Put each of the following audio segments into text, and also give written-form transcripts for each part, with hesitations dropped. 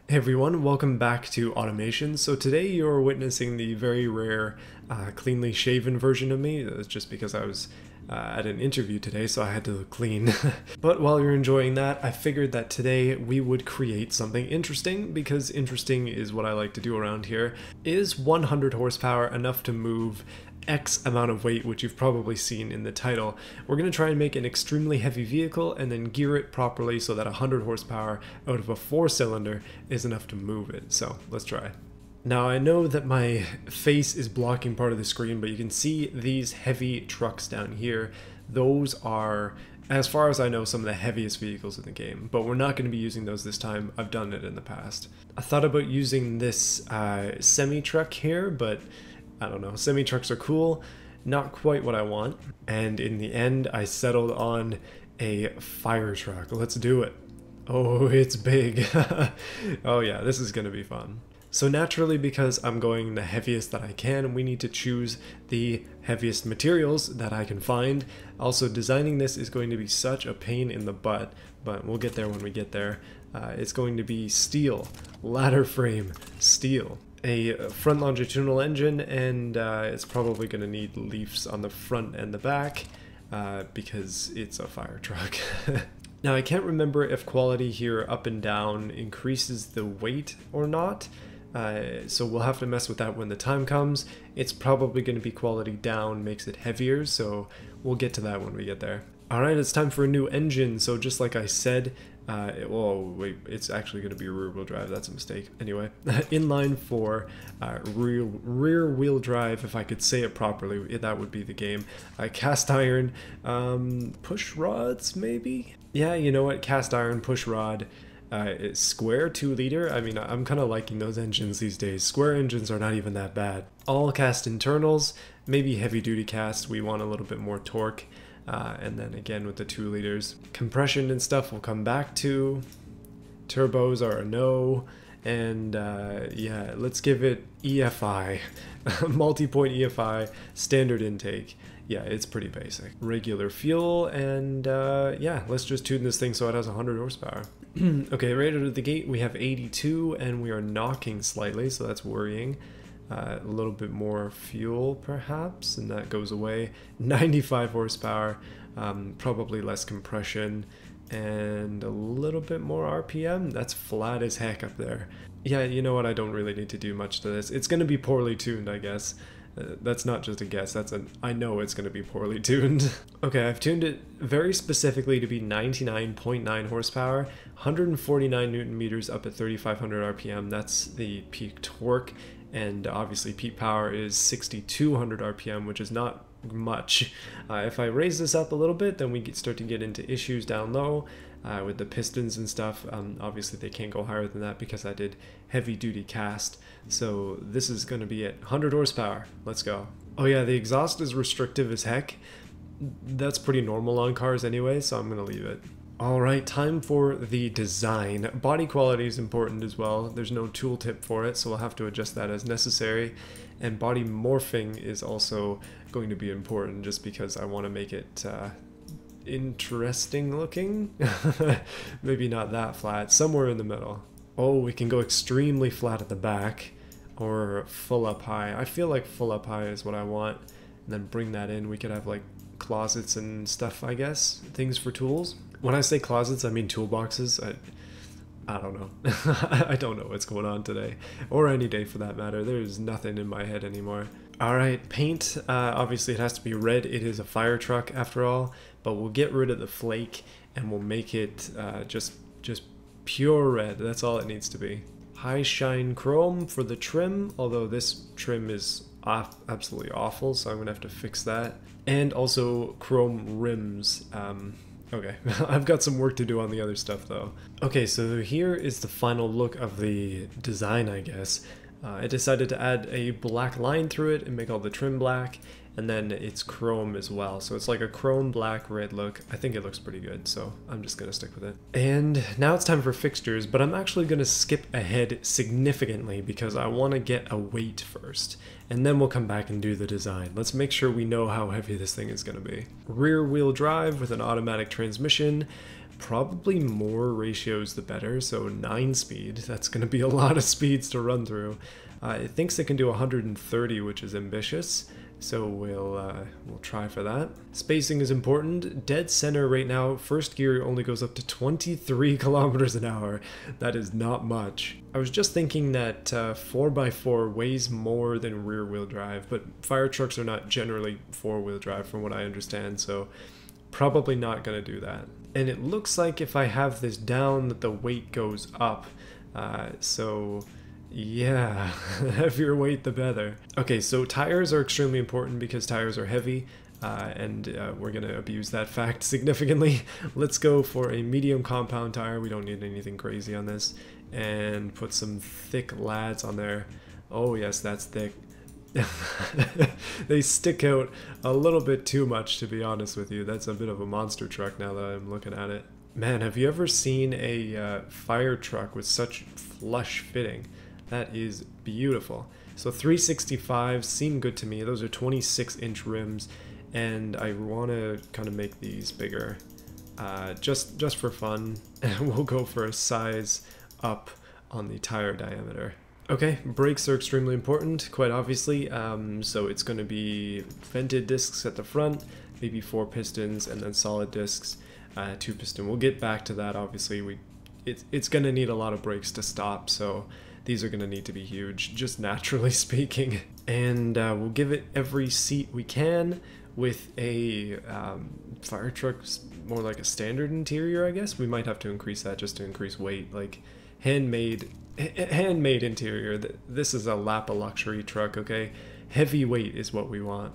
Hey everyone, welcome back to Automation. So today you're witnessing the very rare cleanly shaven version of me. It's just because I was at an interview today, so I had to look clean. But while you're enjoying that, I figured that today we would create something interesting, because interesting is what I like to do around here. Is 100 horsepower enough to move X amount of weight, which you've probably seen in the title? We're going to try and make an extremely heavy vehicle and then gear it properly so that 100 horsepower out of a 4-cylinder is enough to move it. So let's try. Now I know that my face is blocking part of the screen, but you can see these heavy trucks down here. Those are, as far as I know, some of the heaviest vehicles in the game, but we're not going to be using those this time. I've done it in the past. I thought about using this semi-truck here, but I don't know, semi-trucks are cool, not quite what I want. And in the end, I settled on a fire truck. Let's do it. Oh, it's big. Oh yeah, this is gonna be fun. So naturally, because I'm going the heaviest that I can, we need to choose the heaviest materials that I can find. Also, designing this is going to be such a pain in the butt, but we'll get there when we get there. It's going to be steel, ladder frame, steel, a front longitudinal engine, and it's probably going to need leafs on the front and the back because it's a fire truck. Now I can't remember if quality here up and down increases the weight or not, so we'll have to mess with that when the time comes. It's probably going to be quality down makes it heavier, so we'll get to that when we get there. Alright, it's time for a new engine. So just like I said, oh wait, it's actually going to be rear wheel drive, that's a mistake. Anyway, inline 4, rear wheel drive, if I could say it properly, that would be the game. Cast iron, push rods maybe? Yeah, you know what, cast iron, push rod, it's square 2-liter. I mean, I'm kind of liking those engines these days. Square engines are not even that bad. All cast internals, maybe heavy duty cast, we want a little bit more torque. And then again with the 2 liters. Compression and stuff we'll come back to. Turbos are a no. And yeah, let's give it EFI. Multi-point EFI, standard intake. Yeah, it's pretty basic. Regular fuel, and yeah, let's just tune this thing so it has 100 horsepower. Okay, right out of the gate we have 82, and we are knocking slightly, so that's worrying. A little bit more fuel perhaps, and that goes away. 95 horsepower, probably less compression, and a little bit more RPM. That's flat as heck up there. Yeah, you know what, I don't really need to do much to this. It's going to be poorly tuned, I guess. That's not just a guess, I know it's going to be poorly tuned. Okay, I've tuned it very specifically to be 99.9 horsepower, 149 newton meters up at 3500 RPM. That's the peak torque. And obviously peak power is 6200 RPM, which is not much. If I raise this up a little bit, then we start to get into issues down low with the pistons and stuff. Obviously they can't go higher than that because I did heavy duty cast. So this is going to be at 100 horsepower. Let's go. Oh yeah, the exhaust is restrictive as heck. That's pretty normal on cars anyway, so I'm going to leave it. Alright, time for the design. Body quality is important as well. There's no tooltip for it, so we'll have to adjust that as necessary. And body morphing is also going to be important just because I want to make it interesting looking. Maybe not that flat, somewhere in the middle. Oh, we can go extremely flat at the back or full up high. I feel like full up high is what I want. And then bring that in. We could have like closets and stuff, I guess. Things for tools. When I say closets, I mean toolboxes. I don't know. I don't know what's going on today. Or any day for that matter. There's nothing in my head anymore. Alright, paint. Obviously it has to be red. It is a fire truck after all. But we'll get rid of the flake and we'll make it just pure red. That's all it needs to be. High shine chrome for the trim. Although this trim is absolutely awful, so I'm going to have to fix that. And also chrome rims. Okay, I've got some work to do on the other stuff though. Okay, so here is the final look of the design, I guess. I decided to add a black line through it and make all the trim black, and then it's chrome as well. So it's like a chrome black red look. I think it looks pretty good, so I'm just gonna stick with it. And now it's time for fixtures, but I'm actually gonna skip ahead significantly because I wanna get a weight first. And then we'll come back and do the design. Let's make sure we know how heavy this thing is gonna be. Rear wheel drive with an automatic transmission. Probably more ratios the better, so 9 speed, that's going to be a lot of speeds to run through. It thinks it can do 130, which is ambitious, so we'll try for that. Spacing is important. Dead center right now, first gear only goes up to 23 kilometers an hour. That is not much. I was just thinking that 4x4 weighs more than rear wheel drive, but fire trucks are not generally 4-wheel drive from what I understand, so probably not going to do that. And it looks like if I have this down that the weight goes up, so yeah, heavier weight the better. Okay, so tires are extremely important because tires are heavy, and we're going to abuse that fact significantly. Let's go for a medium compound tire. We don't need anything crazy on this. And put some thick lads on there. Oh yes, that's thick. They stick out a little bit too much, to be honest with you. That's a bit of a monster truck now that I'm looking at it. Man, have you ever seen a fire truck with such flush fitting? That is beautiful. So 365 seem good to me. Those are 26-inch rims, and I want to kind of make these bigger, just for fun. We'll go for a size up on the tire diameter. Okay, brakes are extremely important, quite obviously, so it's going to be vented discs at the front, maybe 4 pistons, and then solid discs, 2 piston. We'll get back to that, obviously. It's going to need a lot of brakes to stop, so these are going to need to be huge, just naturally speaking. And we'll give it every seat we can with a fire truck's more like a standard interior, I guess. We might have to increase that just to increase weight, like handmade interior. This is a Lapa luxury truck, okay? Heavy weight is what we want.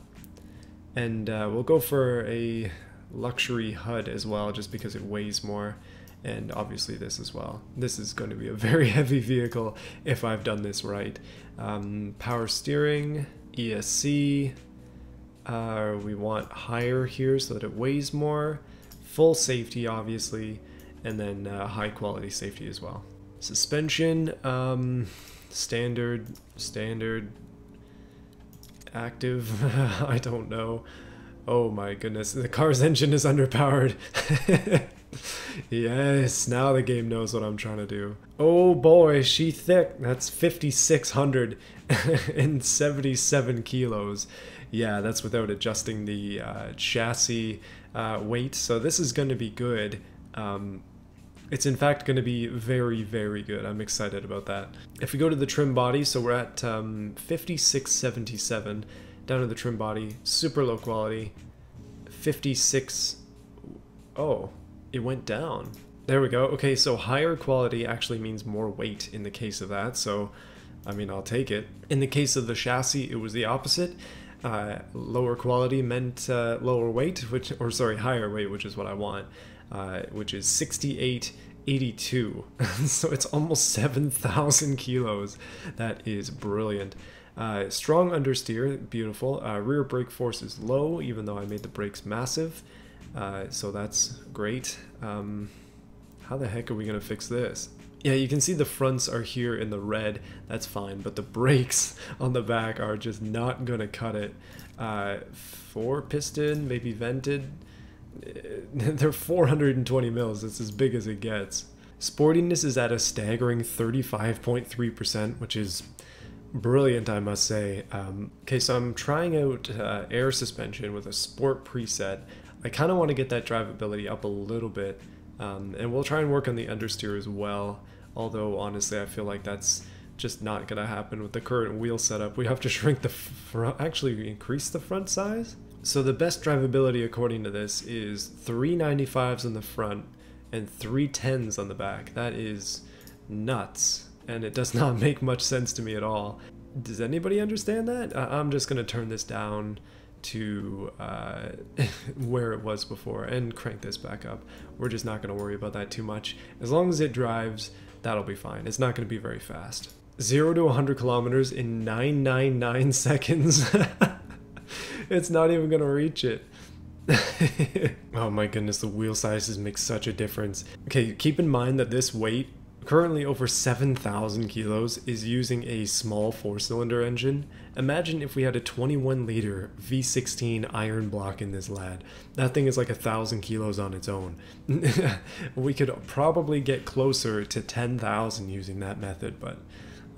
And we'll go for a luxury HUD as well, just because it weighs more. And obviously this as well. This is going to be a very heavy vehicle if I've done this right. Power steering, ESC. We want higher here so that it weighs more. Full safety, obviously. And then high quality safety as well. Suspension, standard, active, I don't know. Oh my goodness, the car's engine is underpowered. Yes, now the game knows what I'm trying to do. Oh boy, she thick. That's 5,677 kilos. Yeah, that's without adjusting the chassis weight, so this is going to be good. It's in fact going to be very, very good. I'm excited about that. If we go to the trim body, so we're at 5677, down to the trim body, super low quality, 56, oh, it went down. There we go. Okay, so higher quality actually means more weight in the case of that, so I mean, I'll take it. In the case of the chassis, it was the opposite. Lower quality meant lower weight, higher weight, which is what I want. Which is 6882. So it's almost 7,000 kilos. That is brilliant. Strong understeer, beautiful. Rear brake force is low, even though I made the brakes massive. So that's great. How the heck are we going to fix this? Yeah, you can see the fronts are here in the red. That's fine, but the brakes on the back are just not going to cut it. 4 piston, maybe vented. They're 420 mils. It's as big as it gets. Sportiness is at a staggering 35.3%, which is brilliant, I must say. Okay, so I'm trying out air suspension with a sport preset. I kind of want to get that drivability up a little bit, and we'll try and work on the understeer as well. Although honestly, I feel like that's just not gonna happen with the current wheel setup. We have to shrink the front, actually increase the front size. So the best drivability according to this is 395s in the front and 310s on the back. That is nuts, and it does not make much sense to me at all. Does anybody understand that? I'm just gonna turn this down to where it was before and crank this back up. We're just not gonna worry about that too much. As long as it drives, that'll be fine. It's not gonna be very fast. 0 to 100 kilometers in 999 seconds. It's not even gonna reach it. Oh my goodness, the wheel sizes make such a difference. Okay, keep in mind that this weight currently over 7,000 kilos, is using a small 4-cylinder engine. Imagine if we had a 21-liter V16 iron block in this lad. That thing is like 1,000 kilos on its own. We could probably get closer to 10,000 using that method, but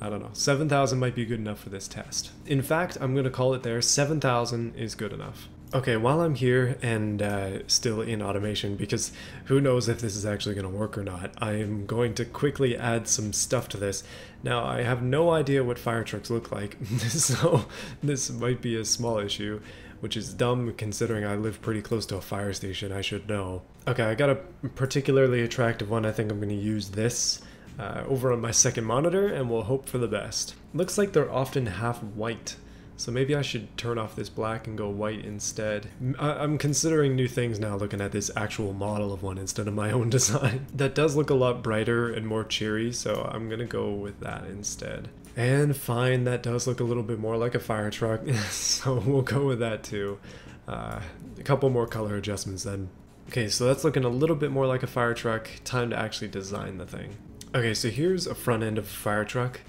I don't know. 7,000 might be good enough for this test. In fact, I'm going to call it there. 7,000 is good enough. Okay, while I'm here and still in automation, because who knows if this is actually going to work or not, I am going to quickly add some stuff to this. Now, I have no idea what fire trucks look like, so this might be a small issue, which is dumb considering I live pretty close to a fire station. I should know. Okay, I got a particularly attractive one. I think I'm going to use this over on my second monitor, and we'll hope for the best. Looks like they're often half white. So maybe I should turn off this black and go white instead. I'm considering new things now, looking at this actual model of one instead of my own design. That does look a lot brighter and more cheery, so I'm gonna go with that instead. And fine, that does look a little bit more like a fire truck, so we'll go with that too. A couple more color adjustments then. Okay, so that's looking a little bit more like a fire truck. Time to actually design the thing. Okay, so here's a front end of a fire truck.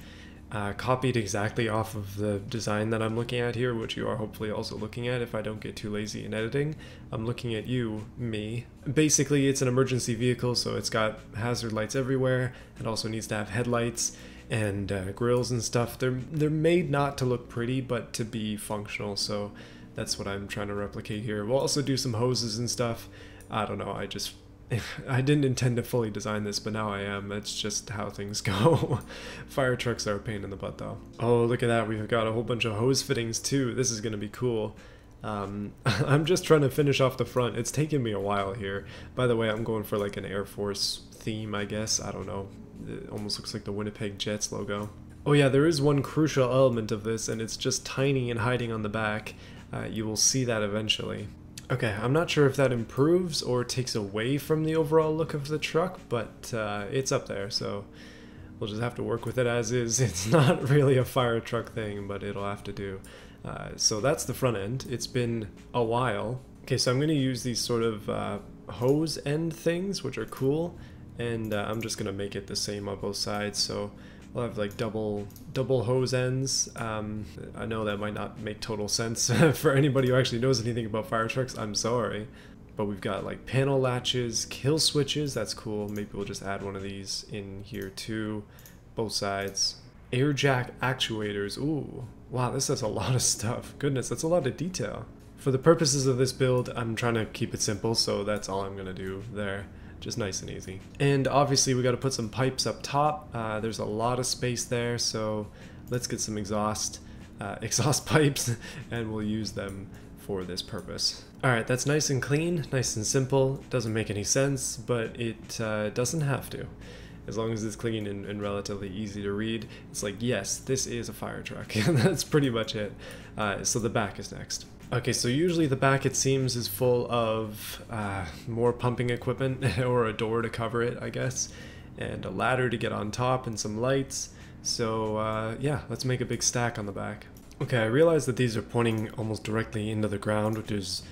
Copied exactly off of the design that I'm looking at here, which you are hopefully also looking at if I don't get too lazy in editing. I'm looking at you, me. Basically, it's an emergency vehicle, so it's got hazard lights everywhere. It also needs to have headlights and grills and stuff. They're made not to look pretty, but to be functional, so that's what I'm trying to replicate here. We'll also do some hoses and stuff. I don't know, I didn't intend to fully design this, but now I am. That's just how things go. Fire trucks are a pain in the butt, though. Oh, look at that. We've got a whole bunch of hose fittings, too. This is going to be cool. I'm just trying to finish off the front. It's taken me a while here. By the way, I'm going for like an Air Force theme, I guess. I don't know. It almost looks like the Winnipeg Jets logo. Oh yeah, there is one crucial element of this, and it's just tiny and hiding on the back. You will see that eventually. Okay, I'm not sure if that improves or takes away from the overall look of the truck, but it's up there, so we'll just have to work with it as is. It's not really a fire truck thing, but it'll have to do. So that's the front end. It's been a while. Okay, so I'm going to use these sort of hose end things, which are cool, and I'm just going to make it the same on both sides, so we'll have like double hose ends. I know that might not make total sense for anybody who actually knows anything about fire trucks. I'm sorry. But we've got like panel latches, kill switches. That's cool. Maybe we'll just add one of these in here too. Both sides. Air Jack Actuators. Ooh. Wow, this has a lot of stuff. Goodness, that's a lot of detail. For the purposes of this build, I'm trying to keep it simple, so that's all I'm going to do there. Just nice and easy. And obviously we got to put some pipes up top. There's a lot of space there, so let's get some exhaust pipes and we'll use them for this purpose. Alright, that's nice and clean, nice and simple. Doesn't make any sense, but it doesn't have to. As long as it's clean and relatively easy to read, it's like, yes, this is a fire truck. That's pretty much it. So the back is next. Okay, so usually the back, it seems, is full of more pumping equipment or a door to cover it, I guess, and a ladder to get on top and some lights. So yeah, let's make a big stack on the back. Okay, I realize that these are pointing almost directly into the ground, which is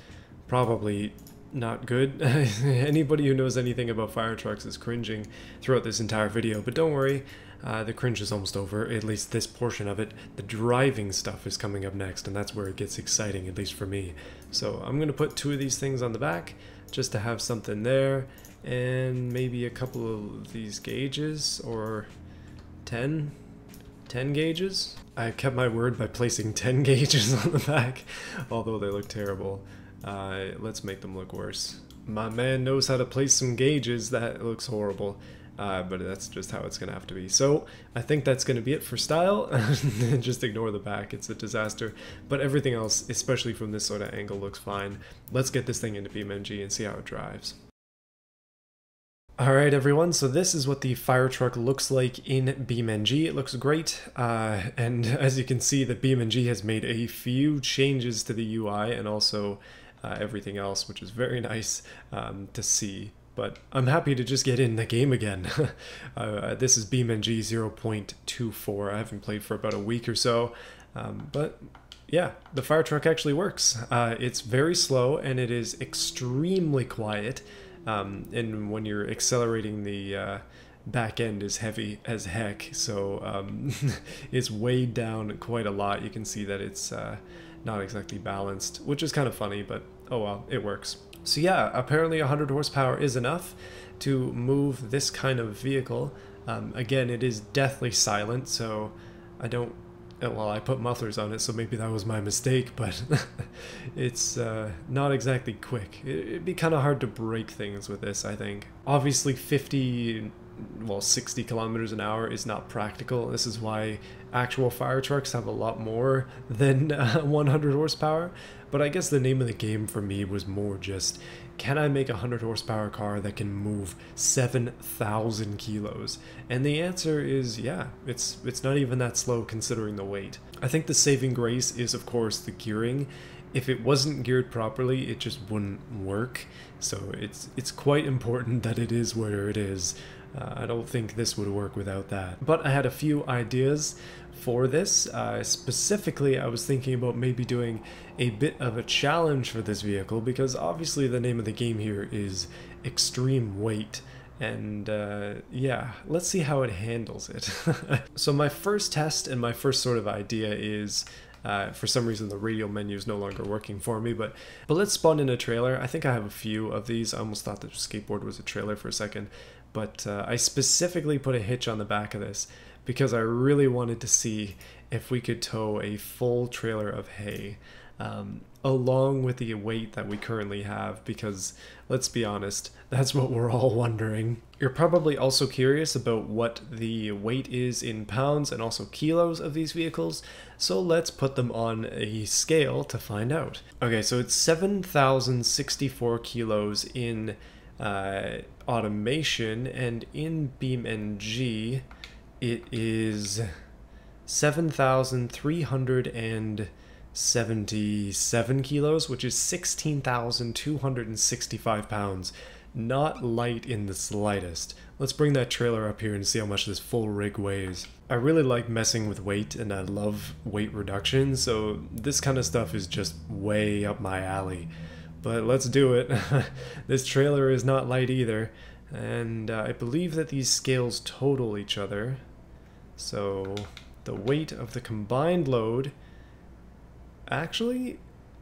probably not good. Anybody who knows anything about fire trucks is cringing throughout this entire video, but don't worry. The cringe is almost over, at least this portion of it. The driving stuff is coming up next, and that's where it gets exciting, at least for me. So I'm going to put 2 of these things on the back, just to have something there, and maybe a couple of these gauges, or 10 gauges? I kept my word by placing 10 gauges on the back, although they look terrible. Let's make them look worse. My man knows how to place some gauges. That looks horrible. But that's just how it's going to have to be. So I think that's going to be it for style. Just ignore the back. It's a disaster. But everything else, especially from this sort of angle, looks fine. Let's get this thing into BeamNG and see how it drives. Alright everyone, so this is what the fire truck looks like in BeamNG. It looks great, and as you can see, the BeamNG has made a few changes to the UI and also everything else, which is very nice to see. But I'm happy to just get in the game again. This is BeamNG 0.24. I haven't played for about a week or so, but yeah, the fire truck actually works. It's very slow and it is extremely quiet. And when you're accelerating the back end is heavy as heck, so it's weighed down quite a lot. You can see that it's not exactly balanced, which is kind of funny, but oh well, it works. So yeah, apparently 100 horsepower is enough to move this kind of vehicle. Again, it is deathly silent, so I don't, well, I put mufflers on it, so maybe that was my mistake, but it's not exactly quick. It'd be kind of hard to break things with this, I think. Obviously 60 kilometers an hour is not practical. This is why actual fire trucks have a lot more than 100 horsepower. But I guess the name of the game for me was more just, can I make a 100 horsepower car that can move 7,000 kilos? And the answer is yeah, it's not even that slow considering the weight. I think the saving grace is, of course, the gearing. If it wasn't geared properly, it just wouldn't work. So it's quite important that it is where it is. I don't think this would work without that. But I had a few ideas for this. Specifically, I was thinking about maybe doing a bit of a challenge for this vehicle, because obviously the name of the game here is extreme weight. And yeah, let's see how it handles it. So my first test and my first sort of idea is, for some reason the radial menu is no longer working for me, but let's spawn in a trailer. I think I have a few of these. I almost thought the skateboard was a trailer for a second, but I specifically put a hitch on the back of this because I really wanted to see if we could tow a full trailer of hay along with the weight that we currently have, because let's be honest, that's what we're all wondering. You're probably also curious about what the weight is in pounds and also kilos of these vehicles, so let's put them on a scale to find out. Okay, so it's 7,064 kilos in automation, and in beamng it is 7,377 kilos, which is 16,265 pounds. Not light in the slightest. Let's bring that trailer up here and see how much this full rig weighs. I really like messing with weight, and I love weight reduction, so this kind of stuff is just way up my alley. But let's do it. This trailer is not light either, and I believe that these scales total each other. So the weight of the combined load, actually,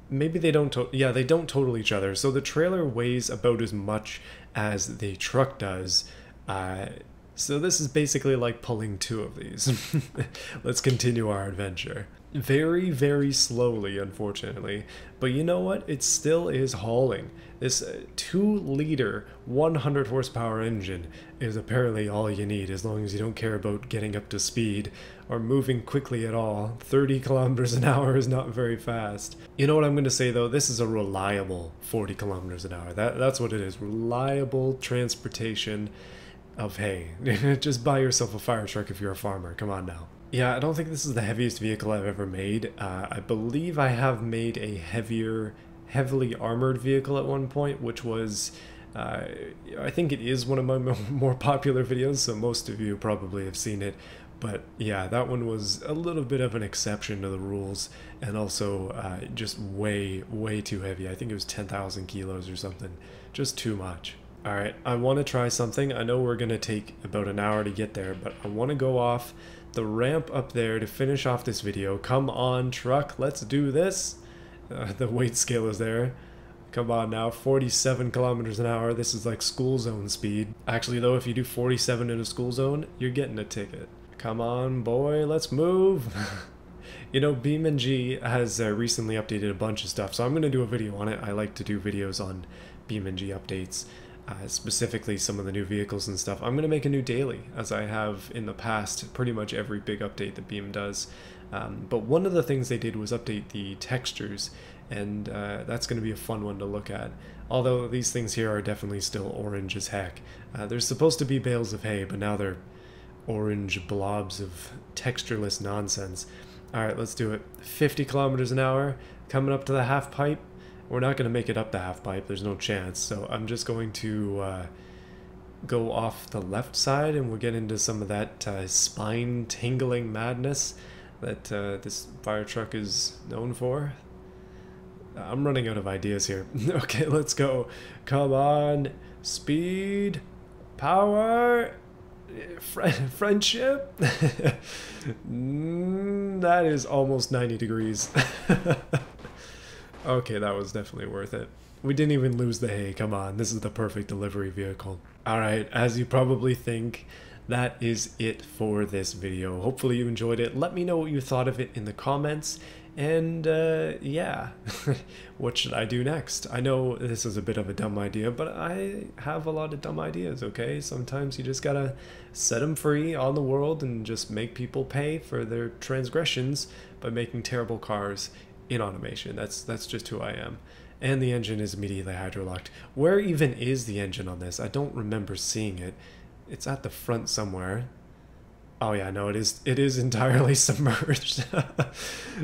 maybe they don't, yeah, they don't total each other. So the trailer weighs about as much as the truck does. So this is basically like pulling two of these. Let's continue our adventure. Very, very slowly, unfortunately. But you know what? It still is hauling. This 2-liter, 100 horsepower engine is apparently all you need, as long as you don't care about getting up to speed or moving quickly at all. 30 kilometers an hour is not very fast. You know what I'm going to say though? This is a reliable 40 kilometers an hour. That's what it is. Reliable transportation of hay. Just buy yourself a fire truck if you're a farmer. Come on now. Yeah, I don't think this is the heaviest vehicle I've ever made. I believe I have made a heavily armored vehicle at one point, which was, I think it is one of my more popular videos, so most of you probably have seen it. But yeah, that one was a little bit of an exception to the rules, and also just way, way too heavy. I think it was 10,000 kilos or something. Just too much. Alright, I want to try something. I know we're going to take about an hour to get there, but I want to go off the ramp up there to finish off this video. Come on, truck, let's do this. The weight scale is there. Come on now, 47 kilometers an hour. This is like school zone speed. Actually though, if you do 47 in a school zone, you're getting a ticket. Come on, boy, let's move. You know, beamng has recently updated a bunch of stuff, so I'm going to do a video on it. I like to do videos on beamng updates. Specifically some of the new vehicles and stuff. I'm going to make a new daily, as I have in the past, pretty much every big update that Beam does. But one of the things they did was update the textures, and that's going to be a fun one to look at. Although these things here are definitely still orange as heck. There's supposed to be bales of hay, but now they're orange blobs of textureless nonsense. Alright, let's do it. 50 kilometers an hour, coming up to the half pipe. We're not going to make it up the half pipe, there's no chance, so I'm just going to go off the left side, and we'll get into some of that spine-tingling madness that this fire truck is known for. I'm running out of ideas here. Okay, let's go. Come on. Speed. Power. Friendship? That is almost 90 degrees. Okay, that was definitely worth it. We didn't even lose the hay, come on, this is the perfect delivery vehicle. Alright, as you probably think, that is it for this video. Hopefully you enjoyed it. Let me know what you thought of it in the comments. And yeah, what should I do next? I know this is a bit of a dumb idea, but I have a lot of dumb ideas, okay? Sometimes you just gotta set them free on the world and just make people pay for their transgressions by making terrible cars in automation. That's just who I am. And the engine is immediately hydrolocked. Where even is the engine on this? I don't remember seeing it. It's at the front somewhere. Oh yeah, no, it is entirely submerged.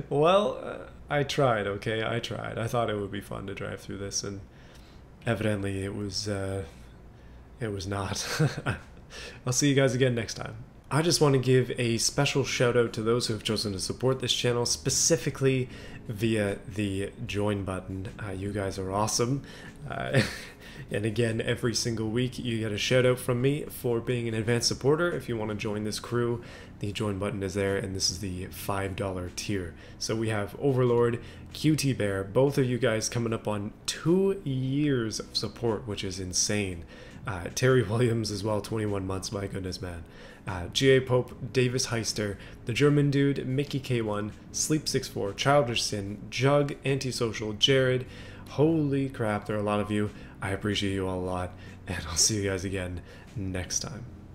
Well, I tried, okay? I tried. I thought it would be fun to drive through this, and evidently it was not. I'll see you guys again next time. I just want to give a special shout out to those who have chosen to support this channel, specifically via the join button. You guys are awesome. And again, every single week you get a shout out from me for being an advanced supporter. If you want to join this crew, the join button is there, and this is the $5 tier. So we have Overlord, QT Bear, both of you guys coming up on 2 years of support, which is insane. Terry Williams as well, 21 months, my goodness, man. G.A. Pope, Davis Heister, The German Dude, Mickey K1, Sleep64, Childish Sin, Jug, Antisocial, Jared. Holy crap, there are a lot of you. I appreciate you all a lot, and I'll see you guys again next time.